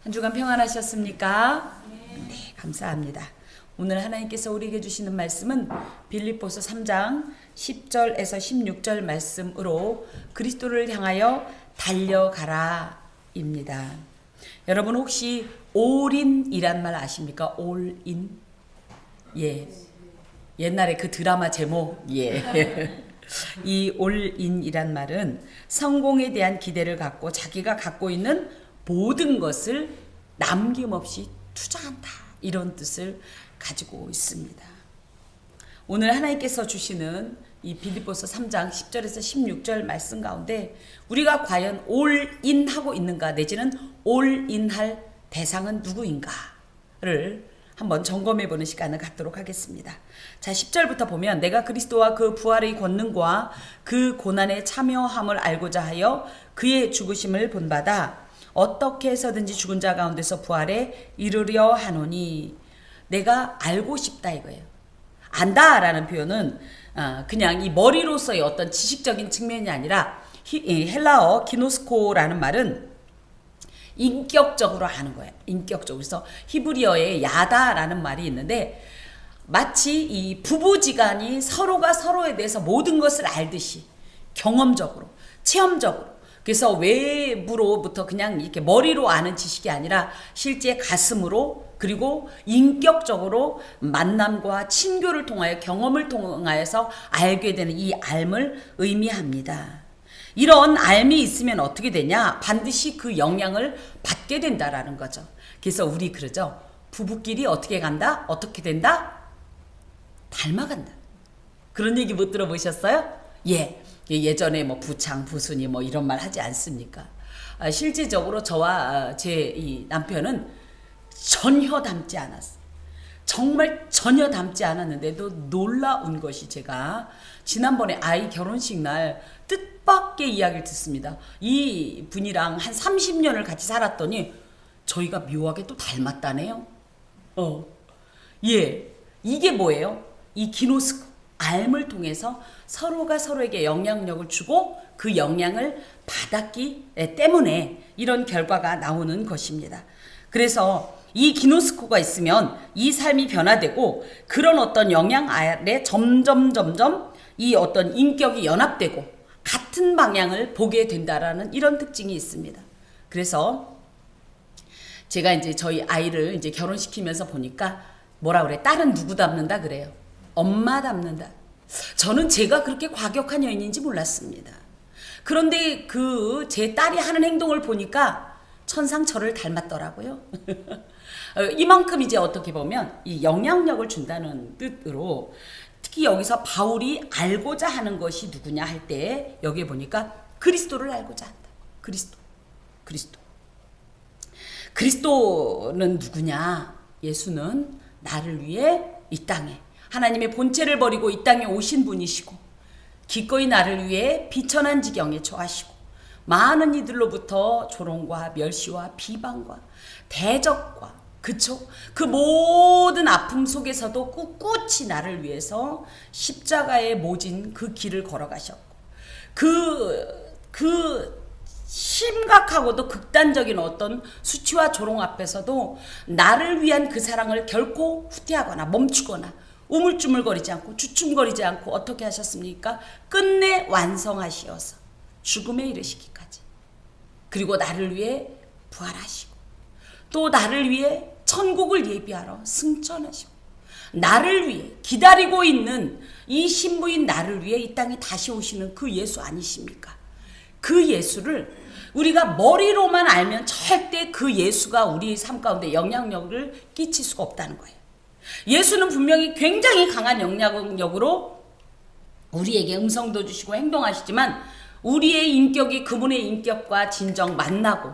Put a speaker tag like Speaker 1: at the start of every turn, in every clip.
Speaker 1: 한 주간 평안하셨습니까? 네, 감사합니다. 오늘 하나님께서 우리에게 주시는 말씀은 빌립보서 3장 10절에서 16절 말씀으로 그리스도를 향하여 달려가라 입니다. 여러분 혹시 올인이란 말 아십니까? 올인? 예. 옛날에 그 드라마 제목, 예. 이 올인이란 말은 성공에 대한 기대를 갖고 자기가 갖고 있는 모든 것을 남김없이 투자한다, 이런 뜻을 가지고 있습니다. 오늘 하나님께서 주시는 이 빌립보서 3장 10절에서 16절 말씀 가운데 우리가 과연 올인하고 있는가, 내지는 올인할 대상은 누구인가를 한번 점검해 보는 시간을 갖도록 하겠습니다. 자, 10절부터 보면 내가 그리스도와 그 부활의 권능과 그 고난에 참여함을 알고자 하여 그의 죽으심을 본받아 어떻게 해서든지 죽은 자 가운데서 부활에 이르려 하노니. 내가 알고 싶다 이거예요. 안다라는 표현은 그냥 이 머리로서의 어떤 지식적인 측면이 아니라 헬라어 기노스코라는 말은 인격적으로 아는 거예요. 인격적으로. 그래서 히브리어에 야다라는 말이 있는데 마치 이 부부지간이 서로가 서로에 대해서 모든 것을 알듯이 경험적으로, 체험적으로, 그래서 외부로부터 그냥 이렇게 머리로 아는 지식이 아니라 실제 가슴으로, 그리고 인격적으로 만남과 친교를 통하여, 경험을 통하여서 알게 되는 이 알을 의미합니다. 이런 알미 있으면 어떻게 되냐? 반드시 그 영향을 받게 된다라는 거죠. 그래서 우리 그러죠. 부부끼리 어떻게 간다? 어떻게 된다? 닮아간다. 그런 얘기 못 들어보셨어요? 예. 예전에 뭐 부창, 부순이 뭐 이런 말 하지 않습니까? 실질적으로 저와 제 이 남편은 전혀 닮지 않았어요. 정말 전혀 닮지 않았는데도 놀라운 것이, 제가 지난번에 아이 결혼식 날 뜻밖의 이야기를 듣습니다. 이 분이랑 한 30년을 같이 살았더니 저희가 묘하게 또 닮았다네요. 예. 이게 뭐예요? 이 기노스코, 알을 통해서 서로가 서로에게 영향력을 주고 그 영향을 받았기 때문에 이런 결과가 나오는 것입니다. 그래서 이 기노스코가 있으면 이 삶이 변화되고 그런 어떤 영향 아래 점점 이 어떤 인격이 연합되고 같은 방향을 보게 된다라는 이런 특징이 있습니다. 그래서 제가 이제 저희 아이를 이제 결혼시키면서 보니까 뭐라 그래? 딸은 누구 닮는다 그래요? 엄마 닮는다. 저는 제가 그렇게 과격한 여인인지 몰랐습니다. 그런데 그 제 딸이 하는 행동을 보니까 천상 저를 닮았더라고요. 이만큼 이제 어떻게 보면 이 영향력을 준다는 뜻으로, 특히 여기서 바울이 알고자 하는 것이 누구냐 할 때 여기에 보니까 그리스도를 알고자 한다. 그리스도는 누구냐? 예수는 나를 위해 이 땅에 하나님의 본체를 버리고 이 땅에 오신 분이시고 기꺼이 나를 위해 비천한 지경에 처하시고 많은 이들로부터 조롱과 멸시와 비방과 대적과 그 모든 아픔 속에서도 꿋꿋이 나를 위해서 십자가에 모진 그 길을 걸어가셨고 그 심각하고도 극단적인 어떤 수치와 조롱 앞에서도 나를 위한 그 사랑을 결코 후퇴하거나 멈추거나 우물쭈물거리지 않고 주춤거리지 않고 어떻게 하셨습니까? 끝내 완성하시어서 죽음에 이르시기까지, 그리고 나를 위해 부활하시고 또 나를 위해 천국을 예비하러 승천하시고 나를 위해 기다리고 있는 이 신부인 나를 위해 이 땅에 다시 오시는 그 예수 아니십니까? 그 예수를 우리가 머리로만 알면 절대 그 예수가 우리 삶 가운데 영향력을 끼칠 수가 없다는 거예요. 예수는 분명히 굉장히 강한 영향력으로 우리에게 음성도 주시고 행동하시지만 우리의 인격이 그분의 인격과 진정 만나고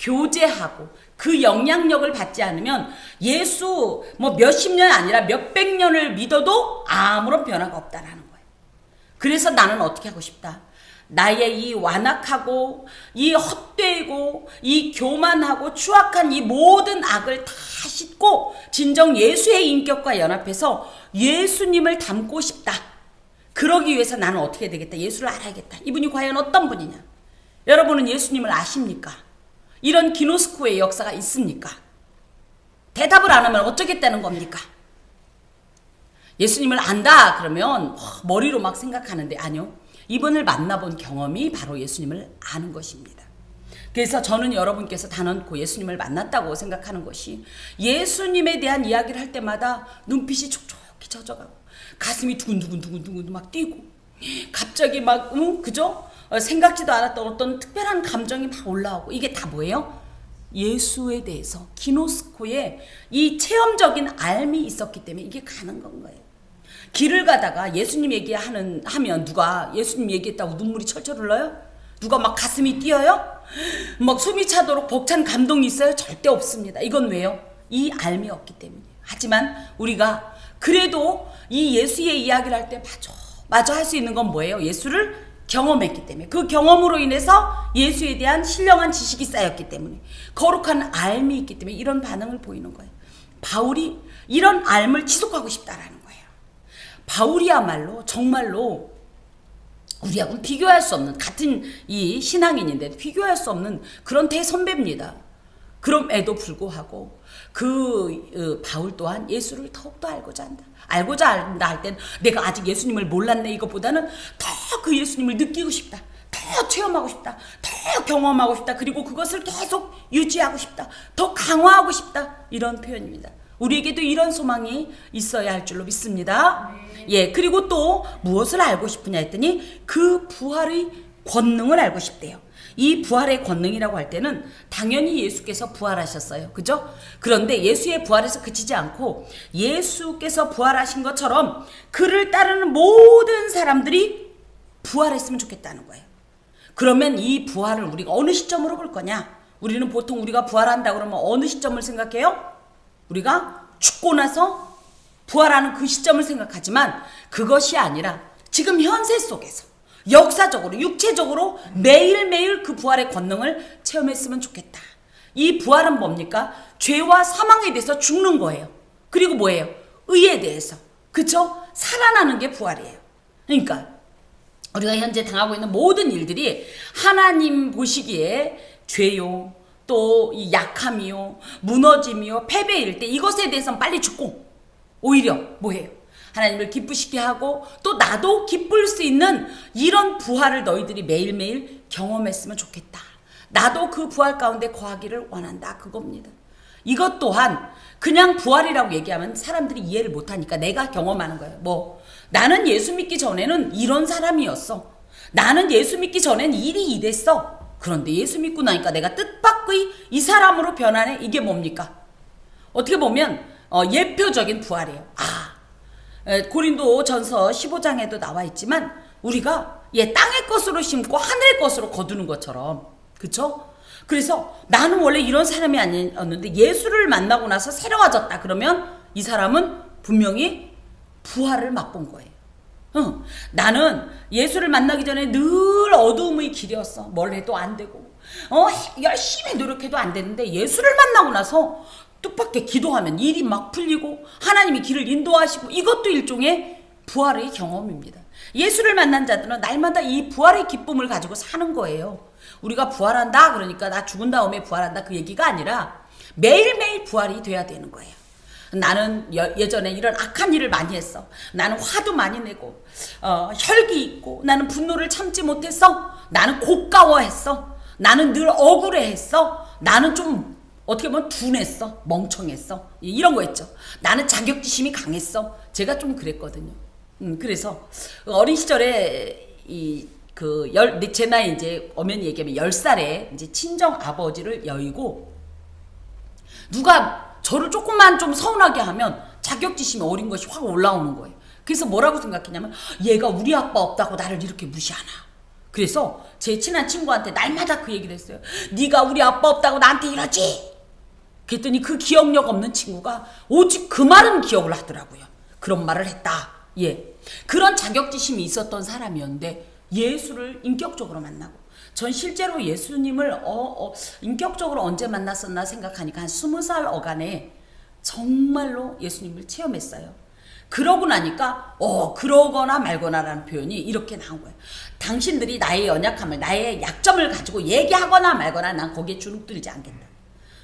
Speaker 1: 교제하고 그 영향력을 받지 않으면 예수 뭐 몇십 년 아니라 몇백 년을 믿어도 아무런 변화가 없다라는 거예요. 그래서 나는 어떻게 하고 싶다? 나의 이 완악하고 이 헛되고 이 교만하고 추악한 이 모든 악을 다 씻고 진정 예수의 인격과 연합해서 예수님을 닮고 싶다. 그러기 위해서 나는 어떻게 되겠다? 예수를 알아야겠다. 이분이 과연 어떤 분이냐? 여러분은 예수님을 아십니까? 이런 기노스코의 역사가 있습니까? 대답을 안 하면 어쩌겠다는 겁니까? 예수님을 안다 그러면 머리로 막 생각하는데 아니요. 이분을 만나본 경험이 바로 예수님을 아는 것입니다. 그래서 저는 여러분께서 단언코 예수님을 만났다고 생각하는 것이 예수님에 대한 이야기를 할 때마다 눈빛이 촉촉히 젖어가고 가슴이 두근두근 막 뛰고 갑자기 막 그죠? 생각지도 않았던 어떤 특별한 감정이 막 올라오고 이게 다 뭐예요? 예수에 대해서 기노스코의 이 체험적인 알미 있었기 때문에 이게 가능한 거예요. 길을 가다가 예수님 얘기하면 누가 예수님 얘기했다고 눈물이 철철 흘러요? 누가 막 가슴이 뛰어요? 막 숨이 차도록 벅찬 감동이 있어요? 절대 없습니다. 이건 왜요? 이 알미 없기 때문이에요. 하지만 우리가 그래도 이 예수의 이야기를 할 때 마저 할 수 있는 건 뭐예요? 예수를 경험했기 때문에 그 경험으로 인해서 예수에 대한 신령한 지식이 쌓였기 때문에 거룩한 알미 있기 때문에 이런 반응을 보이는 거예요. 바울이 이런 알을 지속하고 싶다라는 거예요. 바울이야말로 정말로 우리하고는 비교할 수 없는 같은 이 신앙인인데 비교할 수 없는 그런 대선배입니다. 그럼에도 불구하고 바울 또한 예수를 더욱더 알고자 한다. 알고자 한다 할 땐 내가 아직 예수님을 몰랐네 이것보다는 더 그 예수님을 느끼고 싶다. 더 체험하고 싶다. 더 경험하고 싶다. 그리고 그것을 계속 유지하고 싶다. 더 강화하고 싶다. 이런 표현입니다. 우리에게도 이런 소망이 있어야 할 줄로 믿습니다. 예, 그리고 또 무엇을 알고 싶으냐 했더니 그 부활의 권능을 알고 싶대요. 이 부활의 권능이라고 할 때는 당연히 예수께서 부활하셨어요. 그죠? 그런데 예수의 부활에서 그치지 않고 예수께서 부활하신 것처럼 그를 따르는 모든 사람들이 부활했으면 좋겠다는 거예요. 그러면 이 부활을 우리가 어느 시점으로 볼 거냐? 우리는 보통 우리가 부활한다 그러면 어느 시점을 생각해요? 우리가 죽고 나서 부활하는 그 시점을 생각하지만 그것이 아니라 지금 현세 속에서 역사적으로 육체적으로 매일매일 그 부활의 권능을 체험했으면 좋겠다. 이 부활은 뭡니까? 죄와 사망에 대해서 죽는 거예요. 그리고 뭐예요? 의에 대해서. 그쵸? 살아나는 게 부활이에요. 그러니까 우리가 현재 당하고 있는 모든 일들이 하나님 보시기에 죄요, 또 이 약함이요, 무너짐이요, 패배일 때 이것에 대해서는 빨리 죽고 오히려 뭐예요? 하나님을 기쁘시게 하고 또 나도 기쁠 수 있는 이런 부활을 너희들이 매일매일 경험했으면 좋겠다. 나도 그 부활 가운데 거하기를 원한다. 그겁니다. 이것 또한 그냥 부활이라고 얘기하면 사람들이 이해를 못하니까 내가 경험하는 거예요. 나는 예수 믿기 전에는 이런 사람이었어. 나는 예수 믿기 전엔 일이 이랬어. 그런데 예수 믿고 나니까 내가 뜻밖의 이 사람으로 변하네. 이게 뭡니까? 어떻게 보면 예표적인 부활이에요. 고린도 전서 15장에도 나와 있지만 우리가 땅의 것으로 심고 하늘의 것으로 거두는 것처럼, 그쵸? 그래서 나는 원래 이런 사람이 아니었는데 예수를 만나고 나서 새로워졌다 그러면 이 사람은 분명히 부활을 맛본 거예요. 나는 예수를 만나기 전에 늘 어두움의 길이었어. 뭘 해도 안 되고 열심히 노력해도 안 되는데 예수를 만나고 나서 뜻밖의 기도하면 일이 막 풀리고 하나님이 길을 인도하시고 이것도 일종의 부활의 경험입니다. 예수를 만난 자들은 날마다 이 부활의 기쁨을 가지고 사는 거예요. 우리가 부활한다 그러니까 나 죽은 다음에 부활한다 그 얘기가 아니라 매일매일 부활이 돼야 되는 거예요. 나는 예전에 이런 악한 일을 많이 했어. 나는 화도 많이 내고 혈기 있고 나는 분노를 참지 못했어. 나는 고가워했어. 나는 늘 억울해했어. 나는 좀 어떻게 보면 둔했어. 멍청했어. 이런 거 있죠. 나는 자격지심이 강했어. 제가 좀 그랬거든요. 그래서 어린 시절에 제 나이 이제 엄연히 얘기하면 10살에 이제 친정 아버지를 여의고 누가 저를 조금만 좀 서운하게 하면 자격지심이 어린 것이 확 올라오는 거예요. 그래서 뭐라고 생각했냐면 얘가 우리 아빠 없다고 나를 이렇게 무시하나. 그래서 제 친한 친구한테 날마다 그 얘기를 했어요. 네가 우리 아빠 없다고 나한테 이러지? 그랬더니 그 기억력 없는 친구가 오직 그 말은 기억을 하더라고요. 그런 말을 했다. 예, 그런 자격지심이 있었던 사람이었는데 예수를 인격적으로 만나고 전 실제로 예수님을 인격적으로 언제 만났었나 생각하니까 한 20살 어간에 정말로 예수님을 체험했어요. 그러고 나니까 그러거나 말거나라는 표현이 이렇게 나온 거예요. 당신들이 나의 연약함을, 나의 약점을 가지고 얘기하거나 말거나 난 거기에 주눅들지 않겠다.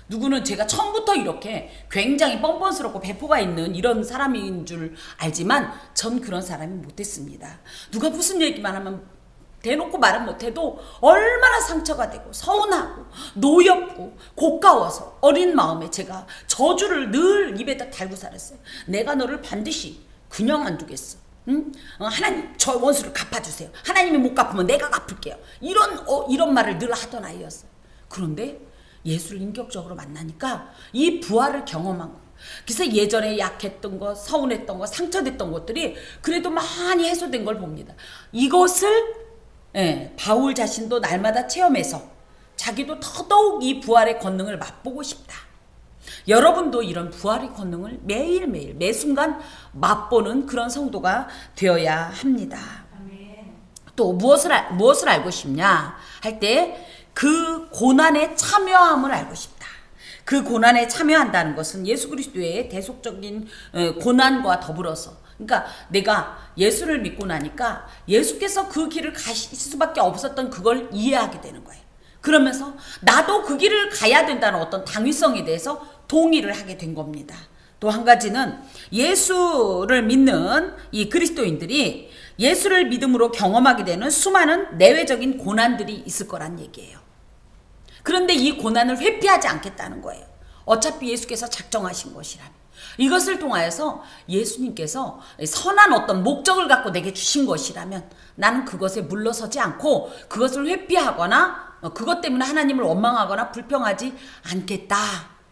Speaker 1: 누구는 제가 처음부터 이렇게 굉장히 뻔뻔스럽고 배포가 있는 이런 사람인 줄 알지만 전 그런 사람이 못됐습니다. 누가 무슨 얘기만 하면 대놓고 말은 못해도 얼마나 상처가 되고 서운하고 노엽고 고가워서 어린 마음에 제가 저주를 늘 입에다 달고 살았어요. 내가 너를 반드시 그냥 안 두겠어. 응? 하나님 저 원수를 갚아주세요. 하나님이 못 갚으면 내가 갚을게요. 이런 말을 늘 하던 아이였어요. 그런데 예수를 인격적으로 만나니까 이 부활을 경험한 거예요. 그래서 예전에 약했던 것, 서운했던 것, 상처됐던 것들이 그래도 많이 해소된 걸 봅니다. 이것을 바울 자신도 날마다 체험해서 자기도 더더욱 이 부활의 권능을 맛보고 싶다. 여러분도 이런 부활의 권능을 매일매일 매 순간 맛보는 그런 성도가 되어야 합니다. 또 무엇을 알고 싶냐 할 때 그 고난에 참여함을 알고 싶다. 그 고난에 참여한다는 것은 예수 그리스도의 대속적인 고난과 더불어서, 그러니까 내가 예수를 믿고 나니까 예수께서 그 길을 가실 수밖에 없었던 그걸 이해하게 되는 거예요. 그러면서 나도 그 길을 가야 된다는 어떤 당위성에 대해서 동의를 하게 된 겁니다. 또 한 가지는 예수를 믿는 이 그리스도인들이 예수를 믿음으로 경험하게 되는 수많은 내외적인 고난들이 있을 거란 얘기예요. 그런데 이 고난을 회피하지 않겠다는 거예요. 어차피 예수께서 작정하신 것이라면. 이것을 통하여서 예수님께서 선한 어떤 목적을 갖고 내게 주신 것이라면 나는 그것에 물러서지 않고 그것을 회피하거나 그것 때문에 하나님을 원망하거나 불평하지 않겠다.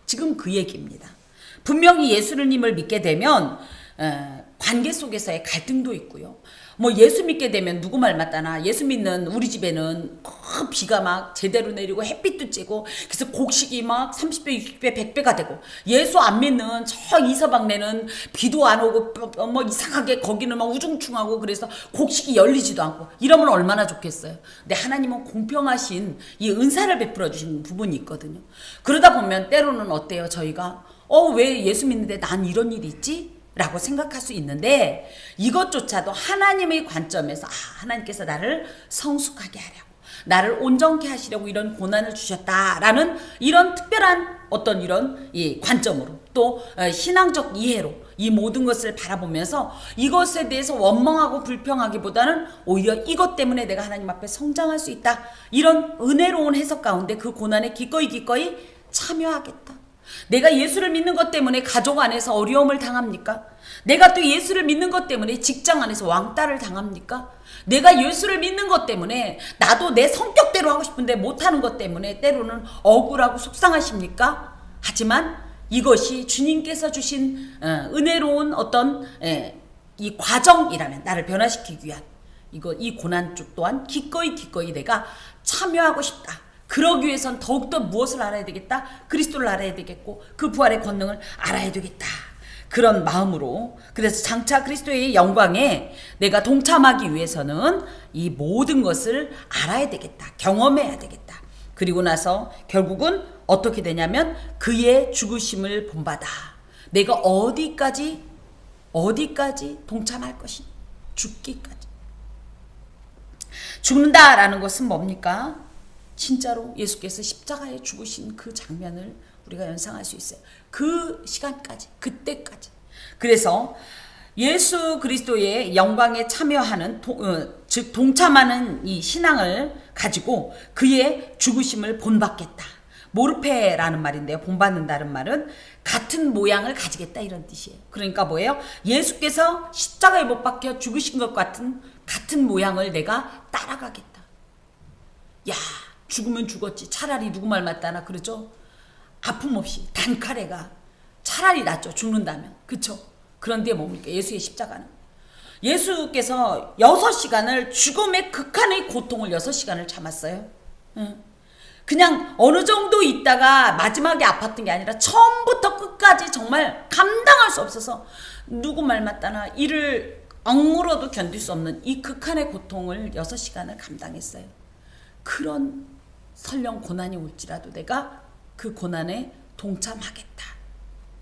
Speaker 1: 지금 그 얘기입니다. 분명히 예수님을 믿게 되면 관계 속에서의 갈등도 있고요. 뭐 예수 믿게 되면 누구 말 맞다나 예수 믿는 우리 집에는 비가 막 제대로 내리고 햇빛도 쬐고 그래서 곡식이 막 30배, 60배, 100배가 되고, 예수 안 믿는 저 이서방네는 비도 안 오고 뭐 이상하게 거기는 막 우중충하고 그래서 곡식이 열리지도 않고, 이러면 얼마나 좋겠어요. 근데 하나님은 공평하신 이 은사를 베풀어 주신 부분이 있거든요. 그러다 보면 때로는 어때요? 저희가 왜 예수 믿는데 난 이런 일이 있지? 라고 생각할 수 있는데, 이것조차도 하나님의 관점에서 하나님께서 나를 성숙하게 하려고, 나를 온전케 하시려고 이런 고난을 주셨다라는 이런 특별한 어떤 이런 관점으로, 또 신앙적 이해로 이 모든 것을 바라보면서 이것에 대해서 원망하고 불평하기보다는 오히려 이것 때문에 내가 하나님 앞에 성장할 수 있다, 이런 은혜로운 해석 가운데 그 고난에 기꺼이 참여하겠다. 내가 예수를 믿는 것 때문에 가족 안에서 어려움을 당합니까? 내가 또 예수를 믿는 것 때문에 직장 안에서 왕따를 당합니까? 내가 예수를 믿는 것 때문에 나도 내 성격대로 하고 싶은데 못하는 것 때문에 때로는 억울하고 속상하십니까? 하지만 이것이 주님께서 주신 은혜로운 어떤 이 과정이라면, 나를 변화시키기 위한 이 고난 쪽 또한 기꺼이 내가 참여하고 싶다. 그러기 위해선 더욱더 무엇을 알아야 되겠다? 그리스도를 알아야 되겠고 그 부활의 권능을 알아야 되겠다. 그런 마음으로, 그래서 장차 그리스도의 영광에 내가 동참하기 위해서는 이 모든 것을 알아야 되겠다. 경험해야 되겠다. 그리고 나서 결국은 어떻게 되냐면 그의 죽으심을 본받아. 내가 어디까지 동참할 것이냐. 죽기까지. 죽는다라는 것은 뭡니까? 진짜로 예수께서 십자가에 죽으신 그 장면을 우리가 연상할 수 있어요. 그 시간까지, 그때까지. 그래서 예수 그리스도의 영광에 참여하는, 즉 동참하는 이 신앙을 가지고 그의 죽으심을 본받겠다. 모르페라는 말인데요. 본받는다는 말은 같은 모양을 가지겠다, 이런 뜻이에요. 그러니까 뭐예요? 예수께서 십자가에 못 박혀 죽으신 것 같은 모양을 내가 따라가겠다. 야, 죽으면 죽었지. 차라리 누구 말 맞다나, 그러죠? 아픔 없이 단칼에가 차라리 낫죠. 죽는다면. 그쵸? 그런데 뭡니까? 예수의 십자가는. 예수께서 6시간을 죽음의 극한의 고통을 6시간을 참았어요. 그냥 어느 정도 있다가 마지막에 아팠던 게 아니라 처음부터 끝까지 정말 감당할 수 없어서 누구 말 맞다나 이를 억물어도 견딜 수 없는 이 극한의 고통을 6시간을 감당했어요. 그런 설령 고난이 올지라도 내가 그 고난에 동참하겠다.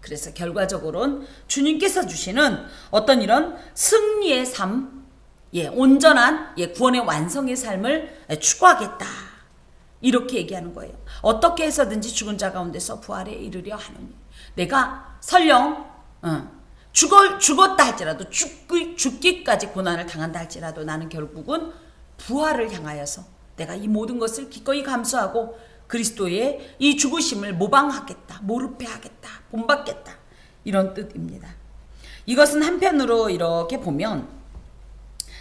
Speaker 1: 그래서 결과적으로는 주님께서 주시는 어떤 이런 승리의 삶, 온전한 구원의 완성의 삶을 추구하겠다. 이렇게 얘기하는 거예요. 어떻게 해서든지 죽은 자 가운데서 부활에 이르려 하노니. 내가 설령 죽었다 할지라도 죽기까지 고난을 당한다 할지라도 나는 결국은 부활을 향하여서 내가 이 모든 것을 기꺼이 감수하고 그리스도의 이 죽으심을 모방하겠다, 모르페하겠다, 본받겠다, 이런 뜻입니다. 이것은 한편으로 이렇게 보면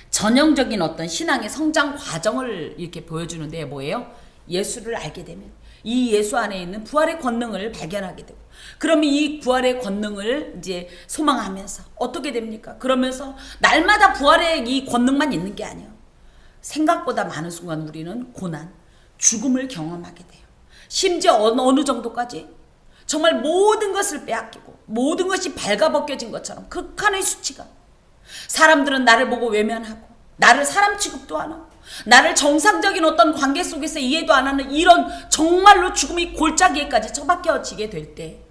Speaker 1: 전형적인 어떤 신앙의 성장 과정을 이렇게 보여주는데 뭐예요? 예수를 알게 되면 이 예수 안에 있는 부활의 권능을 발견하게 되고, 그러면 이 부활의 권능을 이제 소망하면서 어떻게 됩니까? 그러면서 날마다 부활의 이 권능만 있는 게 아니에요. 생각보다 많은 순간 우리는 고난, 죽음을 경험하게 돼요. 심지어 어느 정도까지 정말 모든 것을 빼앗기고 모든 것이 발가벗겨진 것처럼 극한의 수치가, 사람들은 나를 보고 외면하고 나를 사람 취급도 안 하고 나를 정상적인 어떤 관계 속에서 이해도 안 하는 이런 정말로 죽음이 골짜기에까지 처박혀지게 될 때,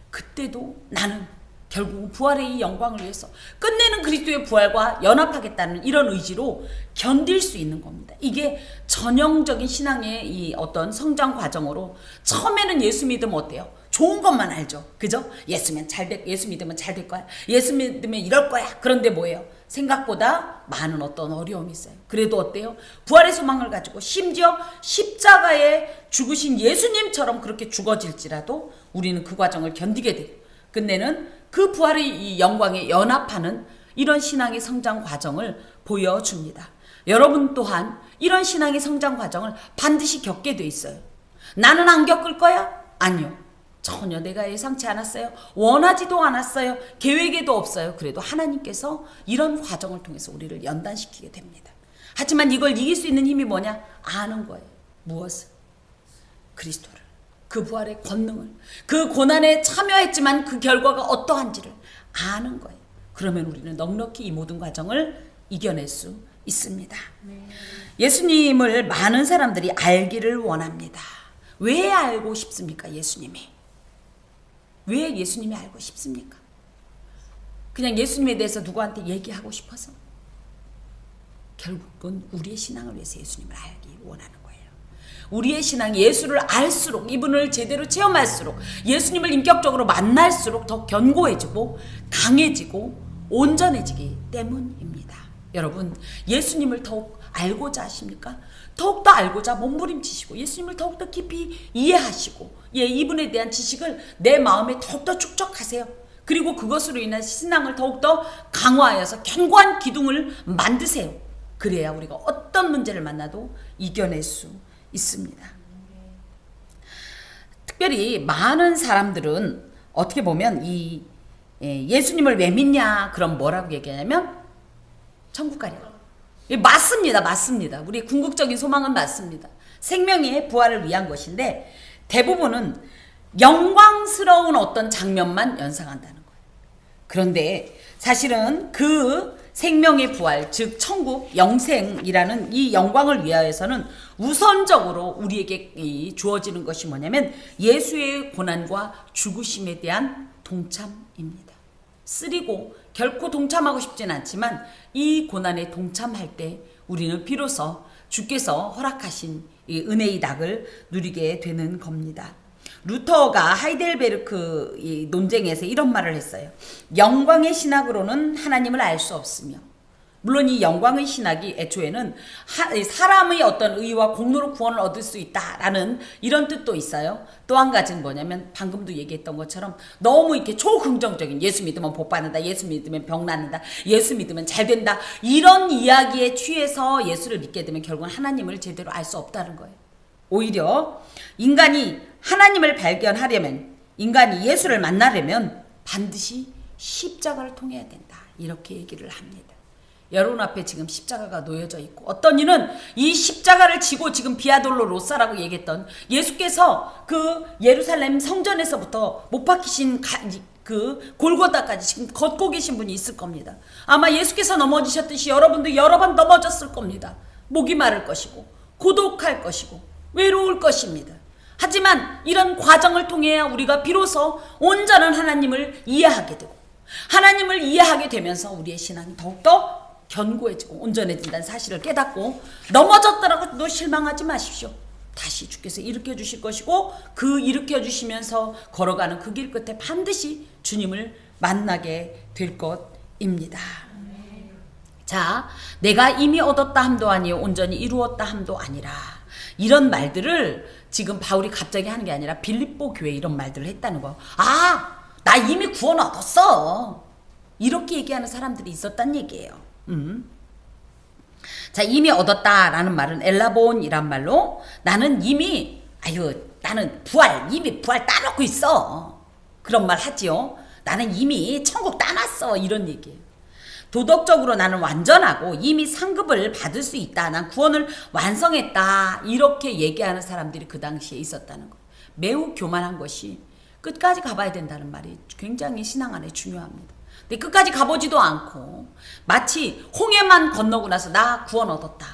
Speaker 1: 그때도 나는 결국 부활의 이 영광을 위해서 끝내는 그리스도의 부활과 연합하겠다는 이런 의지로 견딜 수 있는 겁니다. 이게 전형적인 신앙의 이 어떤 성장 과정으로, 처음에는 예수 믿으면 어때요? 좋은 것만 알죠. 그죠? 예수 믿으면 잘 될 거야. 예수 믿으면 이럴 거야. 그런데 뭐예요? 생각보다 많은 어떤 어려움이 있어요. 그래도 어때요? 부활의 소망을 가지고 심지어 십자가에 죽으신 예수님처럼 그렇게 죽어질지라도 우리는 그 과정을 견디게 되고, 끝내는 그 부활의 이 영광에 연합하는 이런 신앙의 성장 과정을 보여줍니다. 여러분 또한 이런 신앙의 성장 과정을 반드시 겪게 돼 있어요. 나는 안 겪을 거야? 아니요. 전혀 내가 예상치 않았어요. 원하지도 않았어요. 계획에도 없어요. 그래도 하나님께서 이런 과정을 통해서 우리를 연단시키게 됩니다. 하지만 이걸 이길 수 있는 힘이 뭐냐? 아는 거예요. 무엇을? 그리스도를. 그 부활의 권능을, 그 고난에 참여했지만 그 결과가 어떠한지를 아는 거예요. 그러면 우리는 넉넉히 이 모든 과정을 이겨낼 수 있습니다. 예수님을 많은 사람들이 알기를 원합니다. 왜 알고 싶습니까? 예수님이. 왜 예수님이 알고 싶습니까? 그냥 예수님에 대해서 누구한테 얘기하고 싶어서? 결국은 우리의 신앙을 위해서 예수님을 알기 원하는 거예요. 우리의 신앙, 예수를 알수록, 이분을 제대로 체험할수록, 예수님을 인격적으로 만날수록 더 견고해지고 강해지고 온전해지기 때문입니다. 여러분, 예수님을 더욱 알고자 하십니까? 더욱더 알고자 몸부림치시고 예수님을 더욱더 깊이 이해하시고 이분에 대한 지식을 내 마음에 더욱더 축적하세요. 그리고 그것으로 인한 신앙을 더욱더 강화하여서 견고한 기둥을 만드세요. 그래야 우리가 어떤 문제를 만나도 이겨낼 수 있습니다. 특별히 많은 사람들은 어떻게 보면 이 예수님을 왜 믿냐? 그럼 뭐라고 얘기하냐면 천국 가려고. 맞습니다. 우리의 궁극적인 소망은 맞습니다. 생명의 부활을 위한 것인데 대부분은 영광스러운 어떤 장면만 연상한다는 거예요. 그런데 사실은 그 생명의 부활, 즉 천국, 영생이라는 이 영광을 위하여서는 우선적으로 우리에게 주어지는 것이 뭐냐면 예수의 고난과 죽으심에 대한 동참입니다. 쓰리고 결코 동참하고 싶진 않지만 이 고난에 동참할 때 우리는 비로소 주께서 허락하신 이 은혜의 낙을 누리게 되는 겁니다. 루터가 하이델베르크 이 논쟁에서 이런 말을 했어요. 영광의 신학으로는 하나님을 알 수 없으며, 물론 이 영광의 신학이 애초에는 사람의 어떤 의와 공로로 구원을 얻을 수 있다라는 이런 뜻도 있어요. 또 한 가지는 뭐냐면 방금도 얘기했던 것처럼 너무 이렇게 초긍정적인, 예수 믿으면 복 받는다, 예수 믿으면 병 낫는다, 예수 믿으면 잘 된다, 이런 이야기에 취해서 예수를 믿게 되면 결국은 하나님을 제대로 알 수 없다는 거예요. 오히려 인간이 하나님을 발견하려면, 인간이 예수를 만나려면 반드시 십자가를 통해야 된다, 이렇게 얘기를 합니다. 여러분 앞에 지금 십자가가 놓여져 있고, 어떤 이는 이 십자가를 지고 지금 비아돌로 로사라고 얘기했던 예수께서 그 예루살렘 성전에서부터 못 박히신 그 골고다까지 지금 걷고 계신 분이 있을 겁니다. 아마 예수께서 넘어지셨듯이 여러분도 여러 번 넘어졌을 겁니다. 목이 마를 것이고 고독할 것이고 외로울 것입니다. 하지만 이런 과정을 통해야 우리가 비로소 온전한 하나님을 이해하게 되고 하나님을 이해하게 되면서 우리의 신앙이 더욱더 견고해지고 온전해진다는 사실을 깨닫고 넘어졌더라도 실망하지 마십시오. 다시 주께서 일으켜 주실 것이고 그 일으켜 주시면서 걸어가는 그 길 끝에 반드시 주님을 만나게 될 것입니다. 자, 내가 이미 얻었다 함도 아니요 온전히 이루었다 함도 아니라, 이런 말들을 지금 바울이 갑자기 하는 게 아니라 빌립보 교회에 이런 말들을 했다는 거. 아, 나 이미 구원 얻었어, 이렇게 얘기하는 사람들이 있었단 얘기예요. 자, 이미 얻었다라는 말은 엘라본이란 말로 나는 이미 나는 이미 부활 따놓고 있어, 그런 말 하지요. 나는 이미 천국 따놨어, 이런 얘기예요. 도덕적으로 나는 완전하고 이미 상급을 받을 수 있다, 난 구원을 완성했다, 이렇게 얘기하는 사람들이 그 당시에 있었다는 거예요. 매우 교만한 것이 끝까지 가봐야 된다는 말이 굉장히 신앙 안에 중요합니다. 근데 끝까지 가보지도 않고 마치 홍해만 건너고 나서 나 구원 얻었다.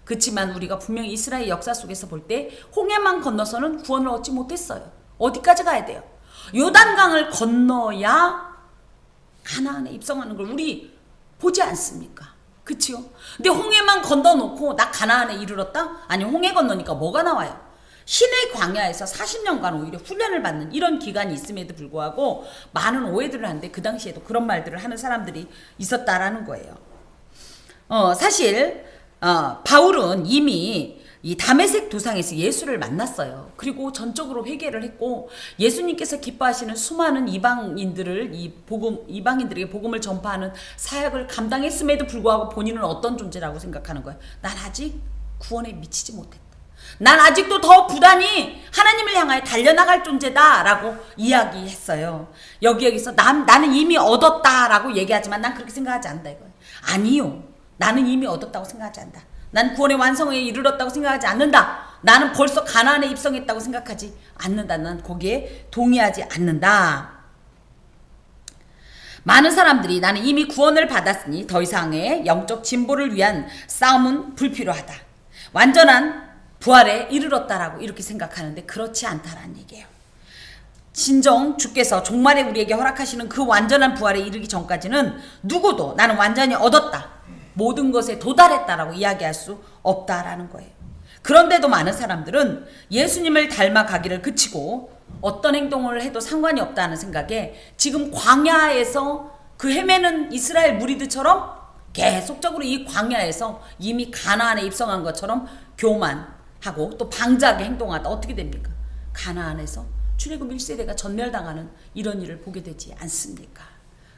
Speaker 1: 그렇지만 우리가 분명히 이스라엘 역사 속에서 볼 때 홍해만 건너서는 구원을 얻지 못했어요. 어디까지 가야 돼요? 요단강을 건너야 가나안에 입성하는 걸 우리 보지 않습니까? 그치요? 근데 홍해만 건너놓고 나 가나안에 이르렀다? 아니, 홍해 건너니까 뭐가 나와요? 신의 광야에서 40년간 오히려 훈련을 받는 이런 기간이 있음에도 불구하고 많은 오해들을 하는데 그 당시에도 그런 말들을 하는 사람들이 있었다라는 거예요. 사실 바울은 이미 이 다메섹 도상에서 예수를 만났어요. 그리고 전적으로 회개를 했고 예수님께서 기뻐하시는 수많은 이방인들에게 복음을 전파하는 사역을 감당했음에도 불구하고 본인은 어떤 존재라고 생각하는 거예요? 난 아직 구원에 미치지 못했다. 난 아직도 더 부단히 하나님을 향하여 달려나갈 존재다라고 이야기했어요. 여기서 나는 이미 얻었다라고 얘기하지만 난 그렇게 생각하지 않는다 이거예요. 아니요, 나는 이미 얻었다고 생각하지 않는다. 난 구원의 완성에 이르렀다고 생각하지 않는다. 나는 벌써 가나안에 입성했다고 생각하지 않는다. 난 거기에 동의하지 않는다. 많은 사람들이 나는 이미 구원을 받았으니 더 이상의 영적 진보를 위한 싸움은 불필요하다, 완전한 부활에 이르렀다라고 이렇게 생각하는데 그렇지 않다라는 얘기예요. 진정 주께서 종말에 우리에게 허락하시는 그 완전한 부활에 이르기 전까지는 누구도 나는 완전히 얻었다, 모든 것에 도달했다라고 이야기할 수 없다라는 거예요. 그런데도 많은 사람들은 예수님을 닮아가기를 그치고 어떤 행동을 해도 상관이 없다는 생각에 지금 광야에서 그 헤매는 이스라엘 무리들처럼 계속적으로 이 광야에서 이미 가나안에 입성한 것처럼 교만하고 또 방자하게 행동하다 어떻게 됩니까? 가나안에서 출애굽 1세대가 전멸당하는 이런 일을 보게 되지 않습니까?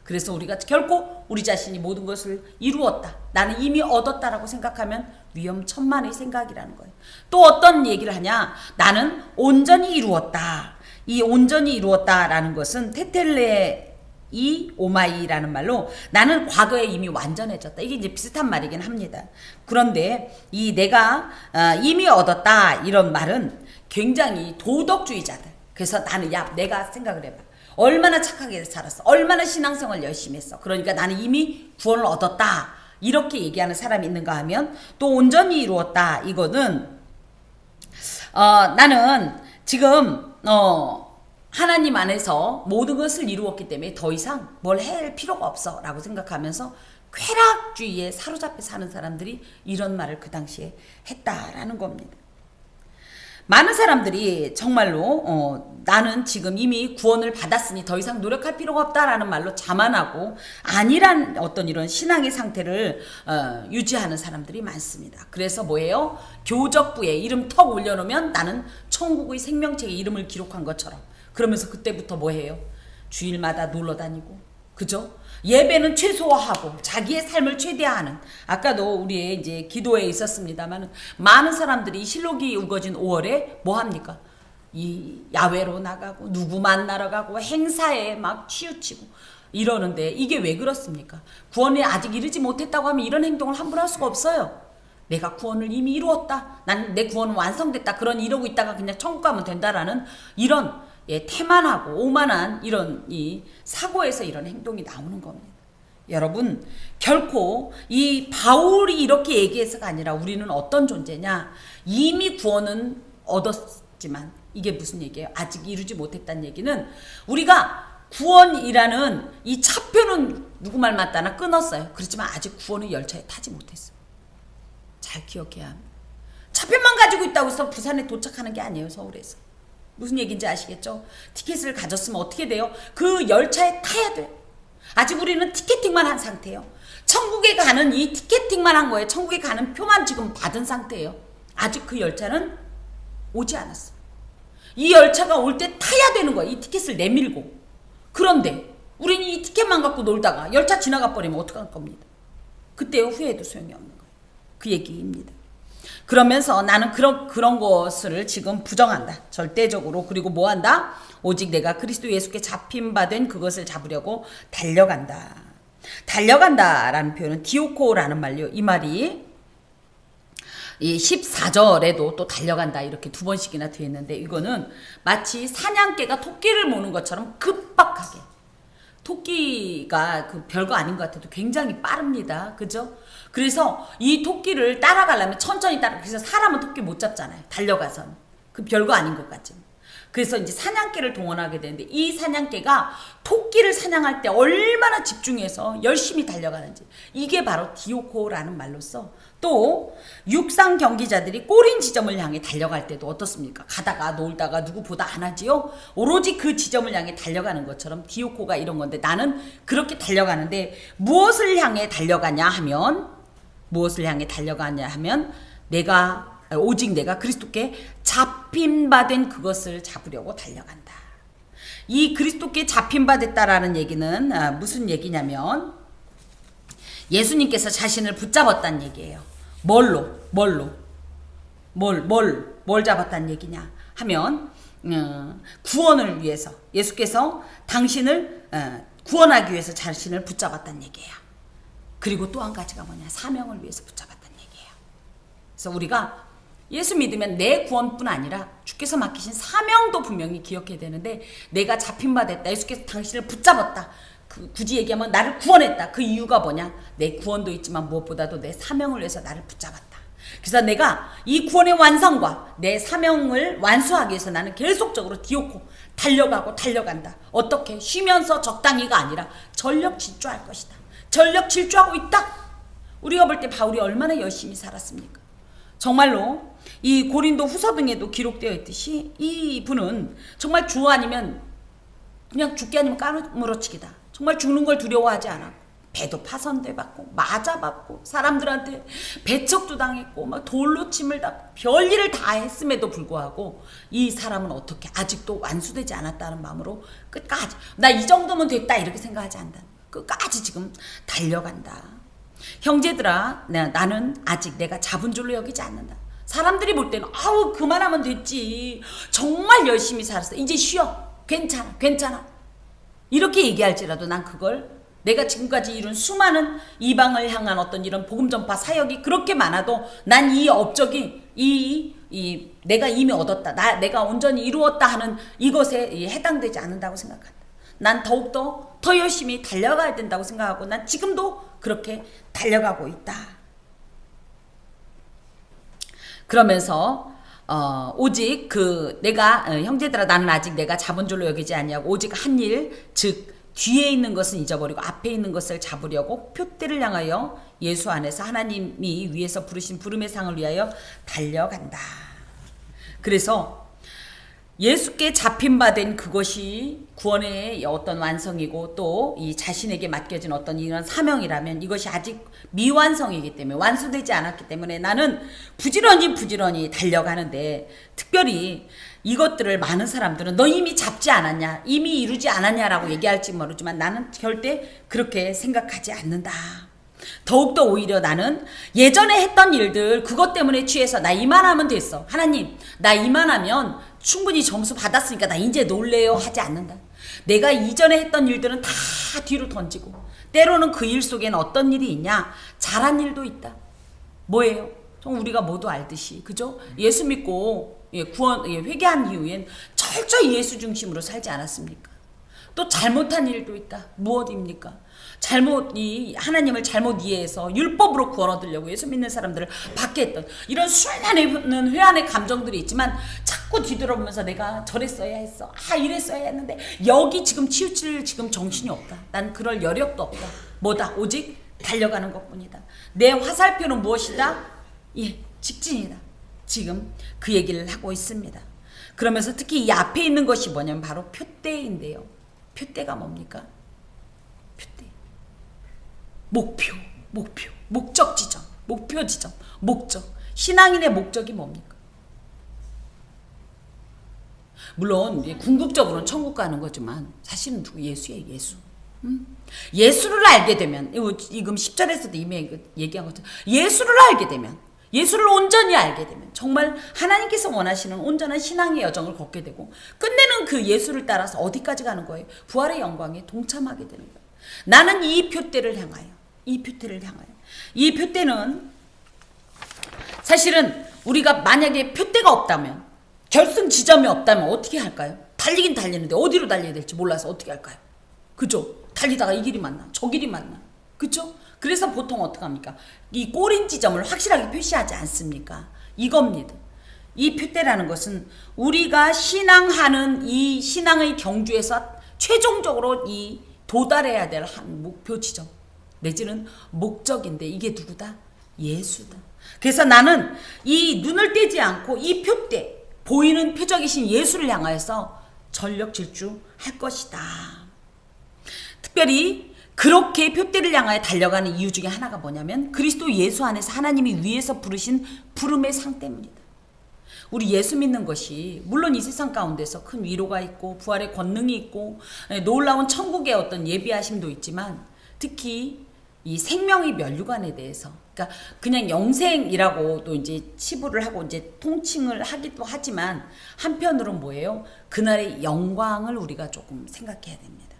Speaker 1: 그래서 우리가 결코 우리 자신이 모든 것을 이루었다, 나는 이미 얻었다라고 생각하면 위험천만의 생각이라는 거예요. 또 어떤 얘기를 하냐? 나는 온전히 이루었다. 이 온전히 이루었다라는 것은 테텔레이 오마이라는 말로 나는 과거에 이미 완전해졌다, 이게 이제 비슷한 말이긴 합니다. 그런데 이 내가 이미 얻었다 이런 말은 굉장히 도덕주의자들, 그래서 나는 내가 생각을 해봐, 얼마나 착하게 살았어, 얼마나 신앙생활 열심히 했어, 그러니까 나는 이미 구원을 얻었다, 이렇게 얘기하는 사람이 있는가 하면 또 온전히 이루었다, 이거는 나는 지금 하나님 안에서 모든 것을 이루었기 때문에 더 이상 뭘 할 필요가 없어 라고 생각하면서 쾌락주의에 사로잡혀 사는 사람들이 이런 말을 그 당시에 했다라는 겁니다. 많은 사람들이 정말로 나는 지금 이미 구원을 받았으니 더 이상 노력할 필요가 없다라는 말로 자만하고 아니란 어떤 이런 신앙의 상태를 유지하는 사람들이 많습니다. 그래서 뭐예요? 교적부에 이름 턱 올려놓으면 나는 천국의 생명책에 이름을 기록한 것처럼, 그러면서 그때부터 뭐해요? 주일마다 놀러 다니고, 그죠? 예배는 최소화하고 자기의 삶을 최대화하는, 아까도 우리의 이제 기도에 있었습니다만 많은 사람들이 실록이 우거진 5월에 뭐 합니까? 이 야외로 나가고 누구 만나러 가고 행사에 막 치우치고 이러는데 이게 왜 그렇습니까? 구원에 아직 이르지 못했다고 하면 이런 행동을 함부로 할 수가 없어요. 내가 구원을 이미 이루었다, 난 내 구원은 완성됐다, 그런 이러고 있다가 그냥 천국 가면 된다라는 이런 태만하고 오만한 이런 이 사고에서 이런 행동이 나오는 겁니다. 여러분, 결코 이 바울이 이렇게 얘기해서가 아니라 우리는 어떤 존재냐? 이미 구원은 얻었지만 이게 무슨 얘기예요? 아직 이루지 못했다는 얘기는 우리가 구원이라는 이 차표는 누구 말 맞다나 끊었어요. 그렇지만 아직 구원의 열차에 타지 못했어요. 잘 기억해야 합니다. 차표만 가지고 있다고 해서 부산에 도착하는 게 아니에요. 서울에서. 무슨 얘기인지 아시겠죠? 티켓을 가졌으면 어떻게 돼요? 그 열차에 타야 돼요. 아직 우리는 티켓팅만 한 상태예요. 천국에 가는 이 티켓팅만 한 거예요. 천국에 가는 표만 지금 받은 상태예요. 아직 그 열차는 오지 않았어요. 이 열차가 올 때 타야 되는 거예요. 이 티켓을 내밀고. 그런데 우리는 이 티켓만 갖고 놀다가 열차 지나가 버리면 어떡할 겁니다. 그때요 후회해도 소용이 없는 거예요. 그 얘기입니다. 그러면서 나는 그런 것을 지금 부정한다. 절대적으로. 그리고 뭐 한다? 오직 내가 그리스도 예수께 잡힌 바 된 그것을 잡으려고 달려간다. 달려간다라는 표현은 디오코라는 말이요. 이 말이 이 14절에도 또 달려간다 이렇게 두 번씩이나 되어 있는데 이거는 마치 사냥개가 토끼를 모는 것처럼 급박하게. 토끼가 그 별거 아닌 것 같아도 굉장히 빠릅니다. 그죠? 그래서 이 토끼를 따라가려면 천천히 그래서 사람은 토끼 못 잡잖아요. 달려가서는. 그 별거 아닌 것 같지만. 그래서 이제 사냥개를 동원하게 되는데 이 사냥개가 토끼를 사냥할 때 얼마나 집중해서 열심히 달려가는지 이게 바로 디오코라는 말로써 또 육상 경기자들이 골인 지점을 향해 달려갈 때도 어떻습니까? 가다가 놀다가 누구보다 안 하지요? 오로지 그 지점을 향해 달려가는 것처럼 디오코가 이런 건데 나는 그렇게 달려가는데 무엇을 향해 달려가냐 하면 오직 내가 그리스도께 잡힌 바 된 그것을 잡으려고 달려간다. 이 그리스도께 잡힌 바 됐다라는 얘기는 무슨 얘기냐면 예수님께서 자신을 붙잡았다는 얘기예요. 뭘 잡았다는 얘기냐 하면 구원을 위해서 예수께서 당신을 구원하기 위해서 자신을 붙잡았다는 얘기예요. 그리고 또 한 가지가 뭐냐? 사명을 위해서 붙잡았다는 얘기예요. 그래서 우리가 예수 믿으면 내 구원뿐 아니라 주께서 맡기신 사명도 분명히 기억해야 되는데 내가 잡힌 바 됐다. 예수께서 당신을 붙잡았다. 굳이 얘기하면 나를 구원했다. 그 이유가 뭐냐? 내 구원도 있지만 무엇보다도 내 사명을 위해서 나를 붙잡았다. 그래서 내가 이 구원의 완성과 내 사명을 완수하기 위해서 나는 계속적으로 디오코 달려간다. 어떻게? 쉬면서 적당히가 아니라 전력 질주할 것이다. 전력 질주하고 있다. 우리가 볼 때 바울이 얼마나 열심히 살았습니까? 정말로 이 고린도 후서 등에도 기록되어 있듯이 이 분은 정말 주 아니면 그냥 죽기 아니면 까무러치기다. 정말 죽는 걸 두려워하지 않았고 배도 파손돼 받고 맞아받고 사람들한테 배척도 당했고 막 돌로 침을 닦고 별일을 다 했음에도 불구하고 이 사람은 어떻게 아직도 완수되지 않았다는 마음으로 끝까지 나 이 정도면 됐다 이렇게 생각하지 않는다. 끝까지 지금 달려간다. 형제들아 나는 아직 내가 잡은 줄로 여기지 않는다. 사람들이 볼 때는 아우 그만하면 됐지. 정말 열심히 살았어. 이제 쉬어. 괜찮아. 이렇게 얘기할지라도 난 그걸 내가 지금까지 이룬 수많은 이방을 향한 어떤 이런 복음 전파 사역이 그렇게 많아도 난 이 업적이 내가 이미 얻었다. 내가 온전히 이루었다 하는 이것에 해당되지 않는다고 생각한다. 난 더욱더 더 열심히 달려가야 된다고 생각하고 난 지금도 그렇게 달려가고 있다. 그러면서 오직 형제들아 나는 아직 내가 잡은 줄로 여기지 아니하고 오직 한 일 즉 뒤에 있는 것은 잊어버리고 앞에 있는 것을 잡으려고 표대를 향하여 예수 안에서 하나님이 위에서 부르신 부름의 상을 위하여 달려간다. 그래서 예수께 잡힌 바 된 그것이 구원의 어떤 완성이고 또 이 자신에게 맡겨진 어떤 이런 사명이라면 이것이 아직 미완성이기 때문에 완수되지 않았기 때문에 나는 부지런히 달려가는데 특별히 이것들을 많은 사람들은 너 이미 잡지 않았냐 이미 이루지 않았냐라고 얘기할지 모르지만 나는 절대 그렇게 생각하지 않는다. 더욱더 오히려 나는 예전에 했던 일들 그것 때문에 취해서 나 이만하면 됐어. 하나님 나 이만하면 충분히 점수 받았으니까 나 이제 놀래요 하지 않는다. 내가 이전에 했던 일들은 다 뒤로 던지고 때로는 그 일 속에는 어떤 일이 있냐? 잘한 일도 있다. 뭐예요? 우리가 모두 알듯이 그죠? 예수 믿고 회개한 이후엔 철저히 예수 중심으로 살지 않았습니까? 또 잘못한 일도 있다. 무엇입니까? 하나님을 잘못 이해해서 율법으로 구원 얻으려고 예수 믿는 사람들을 받게 했던 이런 수많은 회한의 감정들이 있지만 자꾸 뒤돌아보면서 내가 저랬어야 했어. 이랬어야 했는데 여기 지금 치우칠 지금 정신이 없다. 난 그럴 여력도 없다. 뭐다? 오직 달려가는 것뿐이다. 내 화살표는 무엇이다? 직진이다. 지금 그 얘기를 하고 있습니다. 그러면서 특히 이 앞에 있는 것이 뭐냐면 바로 표대인데요. 표대가 뭡니까? 표대. 목적 지점, 목표 지점, 목적. 신앙인의 목적이 뭡니까? 물론 궁극적으로는 천국 가는 거지만 사실은 예수예요. 예수. 예수를 알게 되면 지금 10절에서도 이미 얘기한 것처럼 예수를 알게 되면, 예수를 온전히 알게 되면 정말 하나님께서 원하시는 온전한 신앙의 여정을 걷게 되고 끝내는 그 예수를 따라서 어디까지 가는 거예요? 부활의 영광에 동참하게 되는 거예요. 나는 이 표대를 향하여, 이 표대는 사실은 우리가 만약에 표대가 없다면, 결승 지점이 없다면 어떻게 할까요? 달리긴 달리는데 어디로 달려야 될지 몰라서 어떻게 할까요? 그죠? 달리다가 이 길이 맞나? 저 길이 맞나? 그죠? 그래서 보통 어떻게 합니까? 이 꼬린 지점을 확실하게 표시하지 않습니까? 이겁니다. 이 표대라는 것은 우리가 신앙하는 이 신앙의 경주에서 최종적으로 이 도달해야 될 한 목표 지점 내지는 목적인데 이게 누구다? 예수다. 그래서 나는 이 눈을 떼지 않고 이 표대, 보이는 표적이신 예수를 향하여서 전력 질주할 것이다. 특별히 그렇게 표대를 향하여 달려가는 이유 중에 하나가 뭐냐면 그리스도 예수 안에서 하나님이 위에서 부르신 부름의 상 때문이다. 우리 예수 믿는 것이 물론 이 세상 가운데서 큰 위로가 있고 부활의 권능이 있고 놀라운 천국의 어떤 예비하심도 있지만 특히 이 생명의 면류관에 대해서, 그러니까 그냥 영생이라고도 이제 치부를 하고 이제 통칭을 하기도 하지만 한편으로는 뭐예요? 그날의 영광을 우리가 조금 생각해야 됩니다.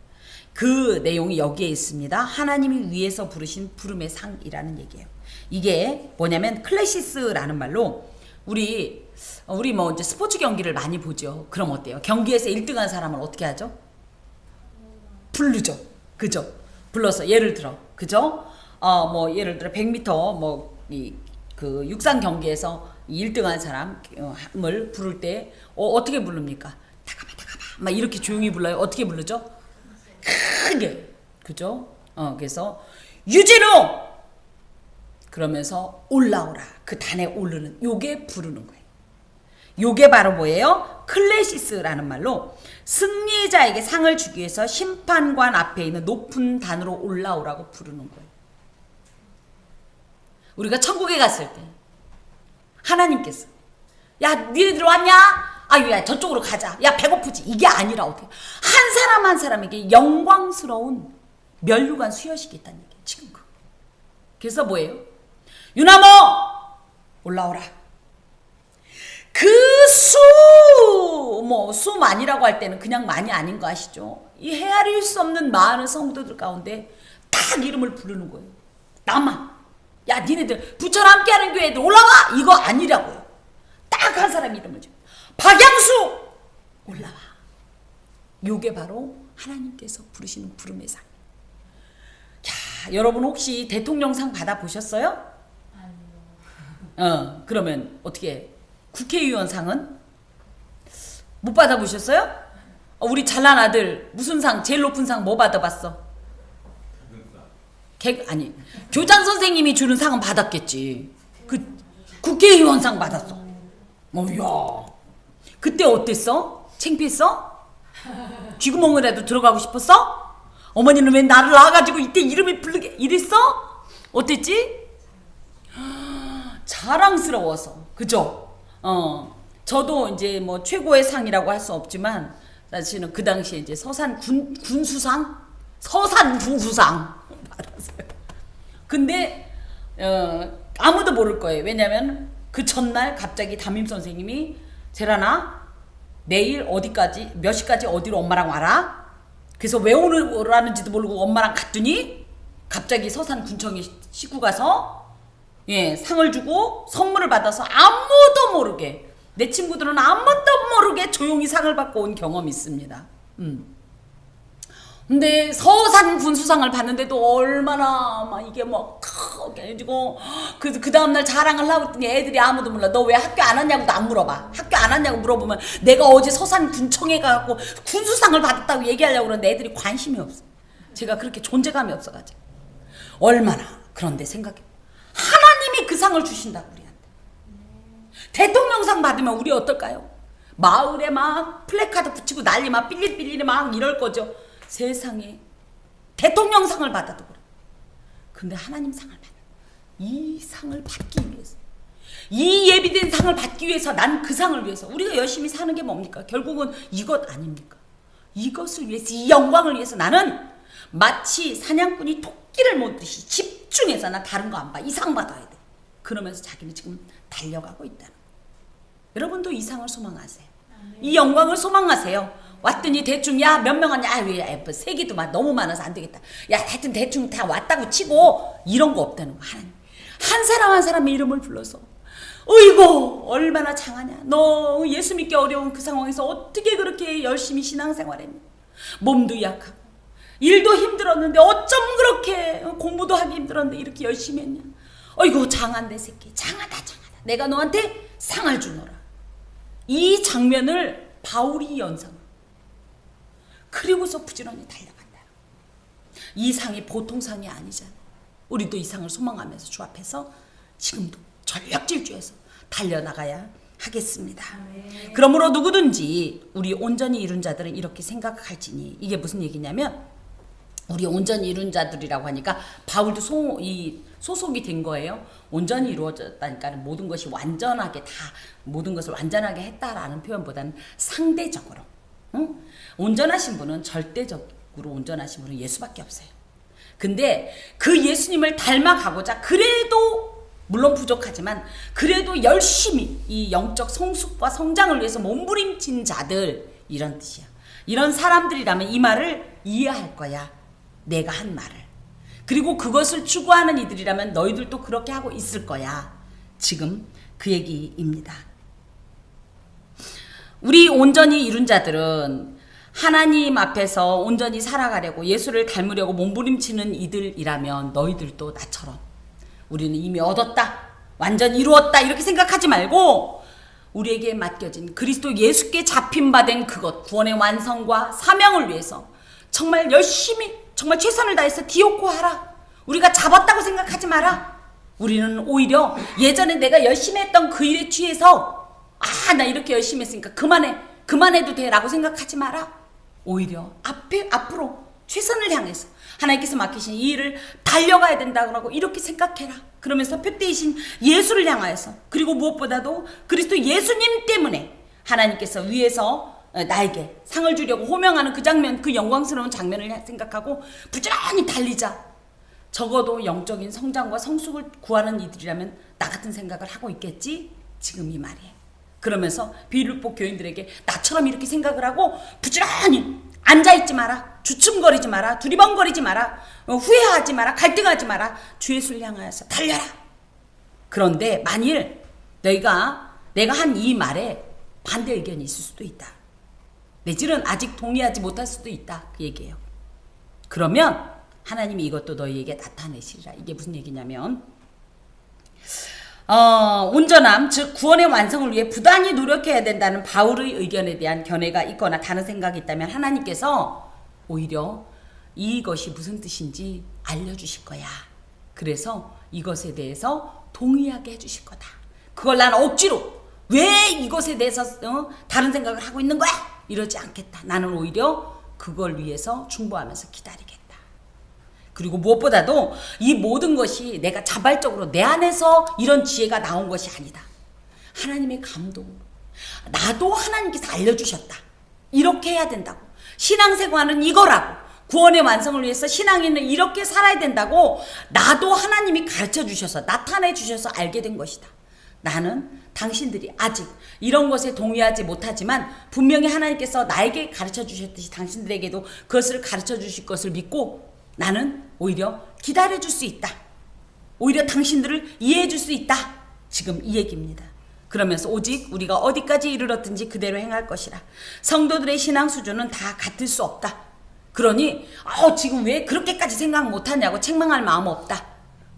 Speaker 1: 그 내용이 여기에 있습니다. 하나님이 위에서 부르신 부름의 상이라는 얘기예요. 이게 뭐냐면 클래시스라는 말로 우리 뭐 이제 스포츠 경기를 많이 보죠. 그럼 어때요? 경기에서 1등한 사람을 어떻게 하죠? 부르죠. 그죠? 불러서 예를 들어, 그죠? 뭐 예를 들어 100m 그 육상 경기에서 1등한 사람을 부를 때 어떻게 부릅니까? 다가봐 막 이렇게 조용히 불러요. 어떻게 부르죠? 크게. 그죠? 그래서 유진우! 그러면서 올라오라. 그 단에 오르는 요게 부르는 거예요. 요게 바로 뭐예요? 클래시스라는 말로 승리자에게 상을 주기 위해서 심판관 앞에 있는 높은 단으로 올라오라고 부르는 거예요. 우리가 천국에 갔을 때 하나님께서 야 니네들 왔냐? 아유 야 저쪽으로 가자. 야 배고프지? 이게 아니라 어떻게 한 사람 한 사람에게 영광스러운 면류관 수여식이 있다는 얘기예요. 지금 그래서 뭐예요? 유나모 올라오라. 그 수만이라고 할 때는 그냥 많이 아닌 거 아시죠? 이 헤아릴 수 없는 많은 성도들 가운데 딱 이름을 부르는 거예요. 나만. 야 니네들 부처랑 함께하는 교회들 올라와. 이거 아니라고요. 딱 한 사람 이름을 줘. 박양수 올라와. 요게 바로 하나님께서 부르시는 부름의 상. 자, 여러분 혹시 대통령상 받아보셨어요? 아니요. 그러면 어떻게 국회의원 상은? 못 받아보셨어요? 우리 잘난 아들 무슨 상 제일 높은 상 뭐 받아봤어? 아니 교장 선생님이 주는 상은 받았겠지. 그 국회의원 상 받았어. 야 그때 어땠어? 창피했어? 쥐구멍이라도 들어가고 싶었어? 어머니는 왜 나를 낳아가지고 이때 이름을 부르게 이랬어? 어땠지? 자랑스러워서. 그죠? 저도 이제 뭐 최고의 상이라고 할 수 없지만 사실은 그 당시에 이제 서산 군수상 받았어요. 근데 아무도 모를 거예요. 왜냐면 그 전날 갑자기 담임 선생님이 세란아 내일 어디까지 몇 시까지 어디로 엄마랑 와라. 그래서 왜 오라는지도 모르고 엄마랑 갔더니 갑자기 서산 군청에 싣고 가서 상을 주고 선물을 받아서 아무도 모르게 내 친구들은 아무도 모르게 조용히 상을 받고 온 경험이 있습니다. 근데 서산 군수상을 받는데도 얼마나 막 이게 뭐 크게 해지고 그래서 그 다음날 자랑을 하고 있더니 애들이 아무도 몰라. 너 왜 학교 안 왔냐고도 안 물어봐. 학교 안 왔냐고 물어보면 내가 어제 서산 군청에 가고 군수상을 받았다고 얘기하려고 그러는데 애들이 관심이 없어. 제가 그렇게 존재감이 없어가지고. 얼마나 그런데 생각해. 하나님이 그 상을 주신다고 우리한테. 대통령상 받으면 우리 어떨까요? 마을에 막 플래카드 붙이고 난리 막 삘리삘리 막 이럴 거죠. 세상에 대통령상을 받아도 그래. 근데 하나님 상을 받아. 이 상을 받기 위해서, 이 예비된 상을 받기 위해서, 난 그 상을 위해서 우리가 열심히 사는 게 뭡니까? 결국은 이것 아닙니까? 이것을 위해서, 이 영광을 위해서 나는 마치 사냥꾼이 토끼를 모듯이 집중해서 나 다른 거 안 봐. 이 상 받아야 돼. 그러면서 자기는 지금 달려가고 있다는 거예요. 여러분도 이 상을 소망하세요. 이 영광을 소망하세요. 왔더니 대충 야 몇 명 왔냐, 왜 세기도 막 너무 많아서 안 되겠다. 야 하여튼 대충 다 왔다고 치고 이런 거 없다는 거. 하나님 한 사람 한 사람의 이름을 불러서 어이구 얼마나 장하냐. 너 예수 믿기 어려운 그 상황에서 어떻게 그렇게 열심히 신앙생활했냐. 몸도 약하고 일도 힘들었는데 어쩜 그렇게 공부도 하기 힘들었는데 이렇게 열심히 했냐. 어이구 장한데 새끼, 장하다. 내가 너한테 상을 주노라. 이 장면을 바울이 연상. 그리고서 부지런히 달려간다. 이 상이 보통 상이 아니잖아. 우리도 이 상을 소망하면서 주 앞에서 지금도 전력 질주해서 달려나가야 하겠습니다. 네. 그러므로 누구든지 우리 온전히 이룬 자들은 이렇게 생각할지니, 이게 무슨 얘기냐면 우리 온전히 이룬 자들이라고 하니까 바울도 소속이 된 거예요. 온전히 이루어졌다니까 모든 것이 완전하게 다 모든 것을 완전하게 했다라는 표현보다는 상대적으로. 응? 온전하신 분은 절대적으로 온전하신 분은 예수밖에 없어요. 근데 그 예수님을 닮아가고자 그래도 물론 부족하지만 그래도 열심히 이 영적 성숙과 성장을 위해서 몸부림친 자들, 이런 뜻이야. 이런 사람들이라면 이 말을 이해할 거야. 내가 한 말을. 그리고 그것을 추구하는 이들이라면 너희들도 그렇게 하고 있을 거야. 지금 그 얘기입니다. 우리 온전히 이룬 자들은 하나님 앞에서 온전히 살아가려고 예수를 닮으려고 몸부림치는 이들이라면 너희들도 나처럼 우리는 이미 얻었다, 완전히 이루었다 이렇게 생각하지 말고 우리에게 맡겨진 그리스도 예수께 잡힌 바 된 그것, 구원의 완성과 사명을 위해서 정말 열심히 정말 최선을 다해서 디오코 하라. 우리가 잡았다고 생각하지 마라. 우리는 오히려 예전에 내가 열심히 했던 그 일에 취해서 나 이렇게 열심히 했으니까 그만해도 돼 라고 생각하지 마라. 오히려 앞으로 최선을 향해서 하나님께서 맡기신 이 일을 달려가야 된다고 이렇게 생각해라. 그러면서 표대이신 예수를 향하여서, 그리고 무엇보다도 그리스도 예수님 때문에 하나님께서 위에서 나에게 상을 주려고 호명하는 그 장면, 그 영광스러운 장면을 생각하고 부지런히 달리자. 적어도 영적인 성장과 성숙을 구하는 이들이라면 나 같은 생각을 하고 있겠지? 지금 이 말이에요. 그러면서 빌립보 교인들에게 나처럼 이렇게 생각을 하고 부지런히 앉아있지 마라. 주춤거리지 마라. 두리번거리지 마라. 후회하지 마라. 갈등하지 마라. 주 예수를 향하여서 달려라. 그런데 만일 내가 한 이 말에 반대 의견이 있을 수도 있다. 내지는 아직 동의하지 못할 수도 있다. 그 얘기예요. 그러면 하나님이 이것도 너희에게 나타내시리라. 이게 무슨 얘기냐면 온전함, 즉 구원의 완성을 위해 부단히 노력해야 된다는 바울의 의견에 대한 견해가 있거나 다른 생각이 있다면 하나님께서 오히려 이것이 무슨 뜻인지 알려주실 거야. 그래서 이것에 대해서 동의하게 해주실 거다. 그걸 난 억지로 왜 이것에 대해서 다른 생각을 하고 있는 거야? 이러지 않겠다. 나는 오히려 그걸 위해서 중보하면서 기다리겠다. 그리고 무엇보다도 이 모든 것이 내가 자발적으로 내 안에서 이런 지혜가 나온 것이 아니다. 하나님의 감동으로. 나도 하나님께서 알려주셨다. 이렇게 해야 된다고. 신앙생활은 이거라고. 구원의 완성을 위해서 신앙인은 이렇게 살아야 된다고 나도 하나님이 가르쳐 주셔서 나타내 주셔서 알게 된 것이다. 나는 당신들이 아직 이런 것에 동의하지 못하지만 분명히 하나님께서 나에게 가르쳐 주셨듯이 당신들에게도 그것을 가르쳐 주실 것을 믿고 나는 오히려 기다려 줄 수 있다. 오히려 당신들을 이해해 줄 수 있다. 지금 이 얘기입니다. 그러면서 오직 우리가 어디까지 이르렀든지 그대로 행할 것이라. 성도들의 신앙 수준은 다 같을 수 없다. 그러니 지금 왜 그렇게까지 생각 못하냐고 책망할 마음 없다.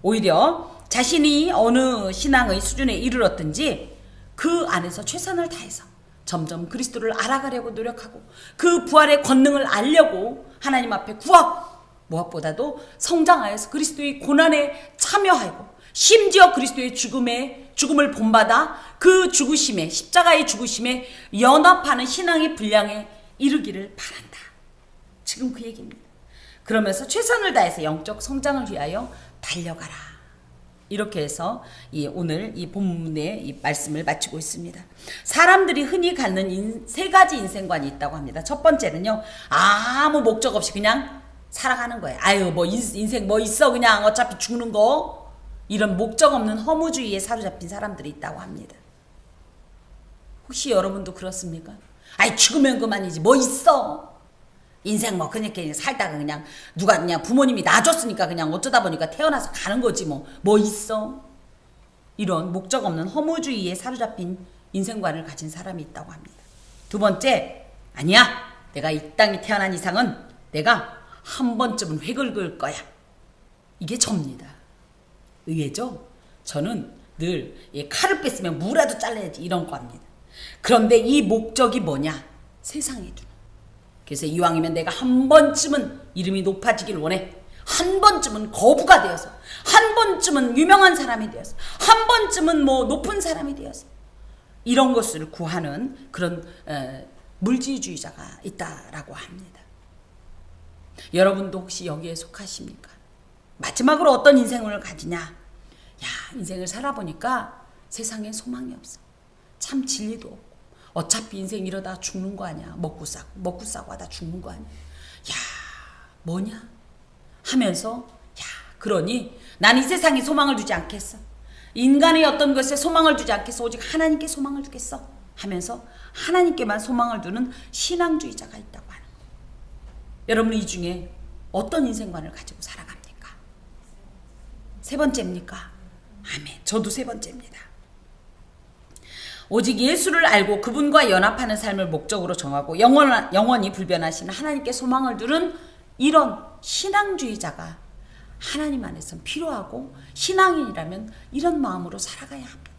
Speaker 1: 오히려 자신이 어느 신앙의 수준에 이르렀든지 그 안에서 최선을 다해서 점점 그리스도를 알아가려고 노력하고 그 부활의 권능을 알려고 하나님 앞에 구하고 무엇보다도 성장하여서 그리스도의 고난에 참여하고 심지어 그리스도의 죽음을 본받아 그 죽으심에 십자가의 죽으심에 연합하는 신앙의 분량에 이르기를 바란다. 지금 그 얘기입니다. 그러면서 최선을 다해서 영적 성장을 위하여 달려가라. 이렇게 해서 오늘 이 본문의 이 말씀을 마치고 있습니다. 사람들이 흔히 갖는 세 가지 인생관이 있다고 합니다. 첫 번째는요, 아무 목적 없이 그냥 살아가는 거예요. 아유, 뭐 인생 뭐 있어, 그냥 어차피 죽는 거. 이런 목적 없는 허무주의에 사로잡힌 사람들이 있다고 합니다. 혹시 여러분도 그렇습니까? 아이, 죽으면 그만이지 뭐 있어. 인생 뭐 그냥 살다가 그냥 누가 그냥 부모님이 놔줬으니까 그냥 어쩌다 보니까 태어나서 가는 거지 뭐 있어. 이런 목적 없는 허무주의에 사로잡힌 인생관을 가진 사람이 있다고 합니다. 두 번째, 아니야, 내가 이 땅에 태어난 이상은 내가 한 번쯤은 획을 그을 거야. 이게 접니다. 의외죠? 저는 늘 칼을 뺐으면 무라도 잘라야지 이런 거 합니다. 그런데 이 목적이 뭐냐? 세상에 두는. 그래서 이왕이면 내가 한 번쯤은 이름이 높아지길 원해. 한 번쯤은 거부가 되어서, 한 번쯤은 유명한 사람이 되어서, 한 번쯤은 뭐 높은 사람이 되어서 이런 것을 구하는 그런 물질주의자가 있다라고 합니다. 여러분도 혹시 여기에 속하십니까? 마지막으로 어떤 인생을 가지냐? 야, 인생을 살아보니까 세상에 소망이 없어. 참 진리도 없고. 어차피 인생 이러다 죽는 거 아니야. 먹고 싸고 하다 죽는 거 아니야. 야, 뭐냐? 하면서 그러니 난 이 세상에 소망을 두지 않겠어. 인간의 어떤 것에 소망을 두지 않겠어. 오직 하나님께 소망을 두겠어. 하면서 하나님께만 소망을 두는 신앙주의자가 있다고 하는 거예요. 여러분, 이 중에 어떤 인생관을 가지고 살아갑니까? 세 번째입니까? 아멘. 저도 세 번째입니다. 오직 예수를 알고 그분과 연합하는 삶을 목적으로 정하고 영원히 불변하신 하나님께 소망을 두는 이런 신앙주의자가 하나님 안에서는 필요하고, 신앙인이라면 이런 마음으로 살아가야 합니다.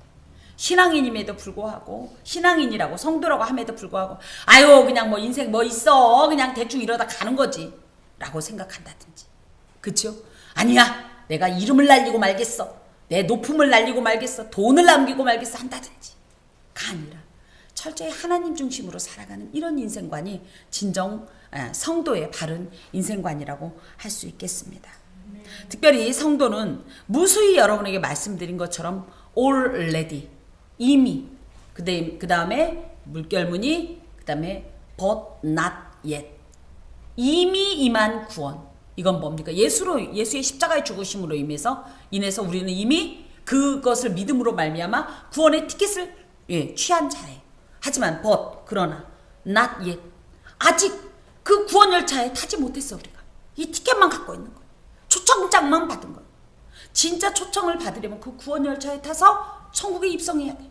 Speaker 1: 신앙인임에도 불구하고, 신앙인이라고 성도라고 함에도 불구하고, 아유 그냥 뭐 인생 뭐 있어, 그냥 대충 이러다 가는 거지 라고 생각한다든지, 그쵸? 아니야, 내가 이름을 날리고 말겠어, 내 높음을 날리고 말겠어, 돈을 남기고 말겠어 한다든지 가 아니라 철저히 하나님 중심으로 살아가는 이런 인생관이 진정 성도의 바른 인생관이라고 할 수 있겠습니다. 특별히 성도는 무수히 여러분에게 말씀드린 것처럼 already, 이미, 그 다음에 물결무늬, 그 다음에 but not yet, 이미 임한 구원. 이건 뭡니까? 예수의 십자가의 죽으심으로 인해서 우리는 이미 그것을 믿음으로 말미암아 구원의 티켓을 취한 자예요. 하지만 그러나 not yet, 아직 그 구원 열차에 타지 못했어. 우리가 이 티켓만 갖고 있는 거예요. 초청장만 받은 거예요. 진짜 초청을 받으려면 그 구원 열차에 타서 천국에 입성해야 돼요.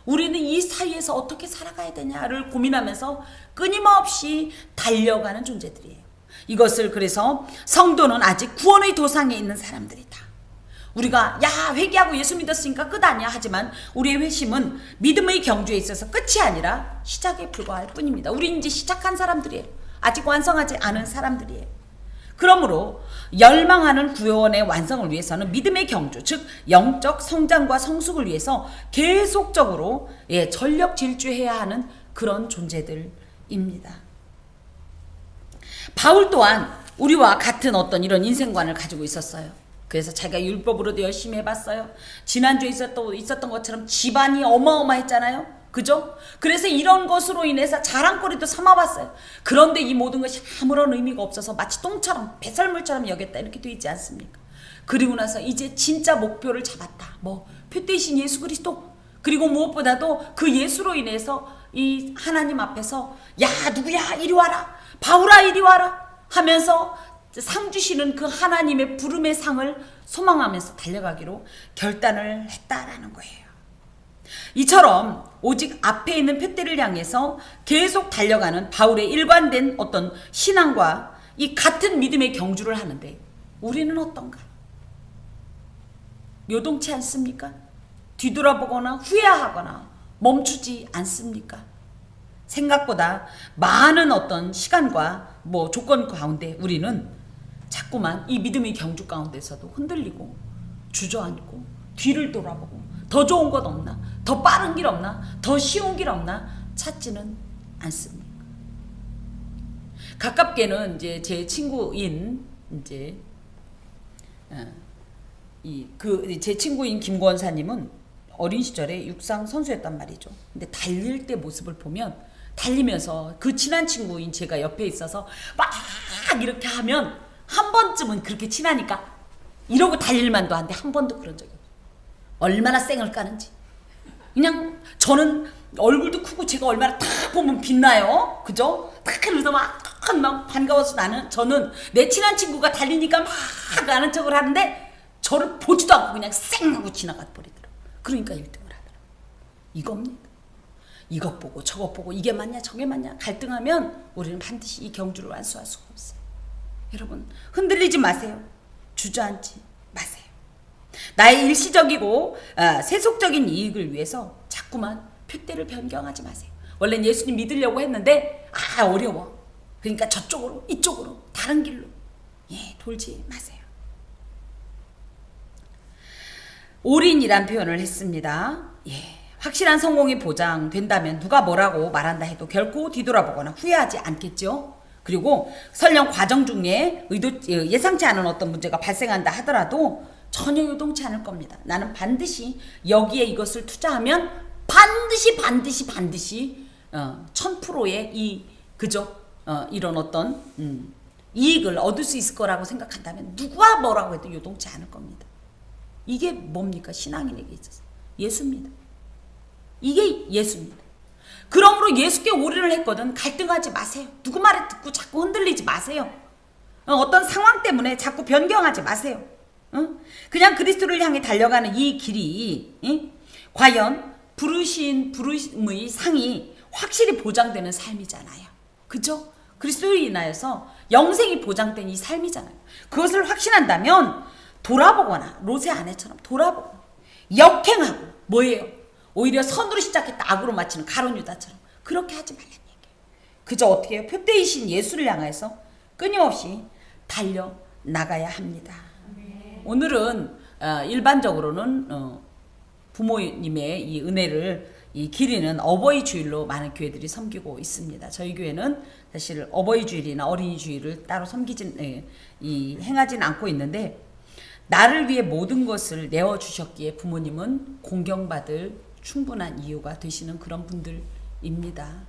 Speaker 1: 우리는 이 사이에서 어떻게 살아가야 되냐를 고민하면서 끊임없이 달려가는 존재들이에요. 이것을 그래서 성도는 아직 구원의 도상에 있는 사람들이다. 우리가 회개하고 예수 믿었으니까 끝 아니야. 하지만 우리의 회심은 믿음의 경주에 있어서 끝이 아니라 시작에 불과할 뿐입니다. 우리는 이제 시작한 사람들이에요. 아직 완성하지 않은 사람들이에요. 그러므로 열망하는 구원의 완성을 위해서는 믿음의 경주, 즉 영적 성장과 성숙을 위해서 계속적으로 전력 질주해야 하는 그런 존재들입니다. 바울 또한 우리와 같은 어떤 이런 인생관을 가지고 있었어요. 그래서 자기가 율법으로도 열심히 해봤어요. 지난주에 있었던 것처럼 집안이 어마어마했잖아요. 그죠? 그래서 이런 것으로 인해서 자랑거리도 삼아봤어요. 그런데 이 모든 것이 아무런 의미가 없어서 마치 똥처럼 배설물처럼 여겼다 이렇게 되어 있지 않습니까? 그리고 나서 이제 진짜 목표를 잡았다. 표 대신 예수 그리스도. 그리고 무엇보다도 그 예수로 인해서 이 하나님 앞에서 누구야 이리 와라, 바울아 이리 와라 하면서 상 주시는 그 하나님의 부름의 상을 소망하면서 달려가기로 결단을 했다라는 거예요. 이처럼 오직 앞에 있는 표대를 향해서 계속 달려가는 바울의 일관된 어떤 신앙과 이 같은 믿음의 경주를 하는데 우리는 어떤가? 요동치 않습니까? 뒤돌아보거나 후회하거나 멈추지 않습니까? 생각보다 많은 어떤 시간과 조건 가운데 우리는 자꾸만 이 믿음의 경주 가운데서도 흔들리고 주저앉고 뒤를 돌아보고 더 좋은 것 없나? 더 빠른 길 없나? 더 쉬운 길 없나? 찾지는 않습니까? 가깝게는 이제 제 친구인 제 친구인 김 권사님은 어린 시절에 육상 선수였단 말이죠. 근데 달릴 때 모습을 보면 달리면서 그 친한 친구인 제가 옆에 있어서 막 이렇게 하면 한 번쯤은 그렇게 친하니까 이러고 달릴만도 한데 한 번도 그런 적이 없어요. 얼마나 쌩을 까는지. 그냥 저는 얼굴도 크고 제가 얼마나 딱 보면 빛나요. 그죠? 딱 그러면서 막 반가워서 저는 내 친한 친구가 달리니까 막 아는 척을 하는데 저를 보지도 않고 그냥 쌩 하고 지나가 버리더라고요. 그러니까 1등을 하더라고요. 이겁니다. 이것 보고 저것 보고 이게 맞냐 저게 맞냐 갈등하면 우리는 반드시 이 경주를 완수할 수가 없어요. 여러분 흔들리지 마세요. 주저앉지 마세요. 나의 일시적이고 세속적인 이익을 위해서 자꾸만 푯대를 변경하지 마세요. 원래는 예수님 믿으려고 했는데 어려워. 그러니까 저쪽으로 이쪽으로 다른 길로 돌지 마세요. 올인이란 표현을 했습니다. 확실한 성공이 보장된다면 누가 뭐라고 말한다 해도 결코 뒤돌아보거나 후회하지 않겠죠. 그리고 설령 과정 중에 예상치 않은 어떤 문제가 발생한다 하더라도 전혀 요동치 않을 겁니다. 나는 반드시 여기에 이것을 투자하면 반드시 1000%의 이런 어떤 이익을 얻을 수 있을 거라고 생각한다면 누가 뭐라고 해도 요동치 않을 겁니다. 이게 뭡니까? 신앙인에게 있어서 예수입니다. 이게 예수입니다. 그러므로 예수께 올인을 했거든 갈등하지 마세요. 누구 말에 듣고 자꾸 흔들리지 마세요. 어떤 상황 때문에 자꾸 변경하지 마세요. 그냥 그리스도를 향해 달려가는 이 길이 과연 부르심의 상이 확실히 보장되는 삶이잖아요. 그죠? 그리스도로 인하여서 영생이 보장된 이 삶이잖아요. 그것을 확신한다면 돌아보거나 롯의 아내처럼 돌아보고 역행하고 뭐예요? 오히려 선으로 시작했다 악으로 마치는 가룟 유다처럼 그렇게 하지 말라는 얘기예요. 그저 어떻게 해요? 표대이신 예수를 향해서 끊임없이 달려나가야 합니다. 오늘은 일반적으로는 부모님의 이 은혜를 기리는 어버이 주일로 많은 교회들이 섬기고 있습니다. 저희 교회는 사실 어버이 주일이나 어린이 주일을 따로 행하진 않고 있는데 나를 위해 모든 것을 내어주셨기에 부모님은 공경받을 충분한 이유가 되시는 그런 분들입니다.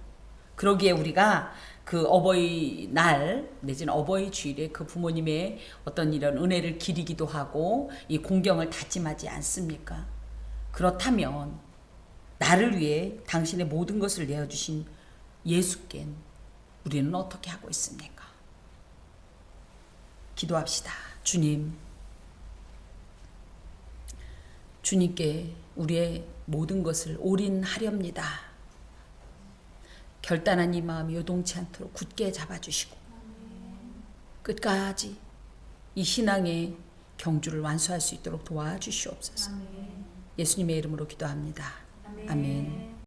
Speaker 1: 그러기에 우리가 그 어버이날 내지는 어버이 주일에 그 부모님의 어떤 이런 은혜를 기리기도 하고 이 공경을 다짐하지 않습니까? 그렇다면 나를 위해 당신의 모든 것을 내어주신 예수께 우리는 어떻게 하고 있습니까? 기도합시다. 주님께 우리의 모든 것을 올인하렵니다. 결단한 이 마음이 요동치 않도록 굳게 잡아주시고 끝까지 이 신앙의 경주를 완수할 수 있도록 도와주시옵소서. 예수님의 이름으로 기도합니다. 아멘.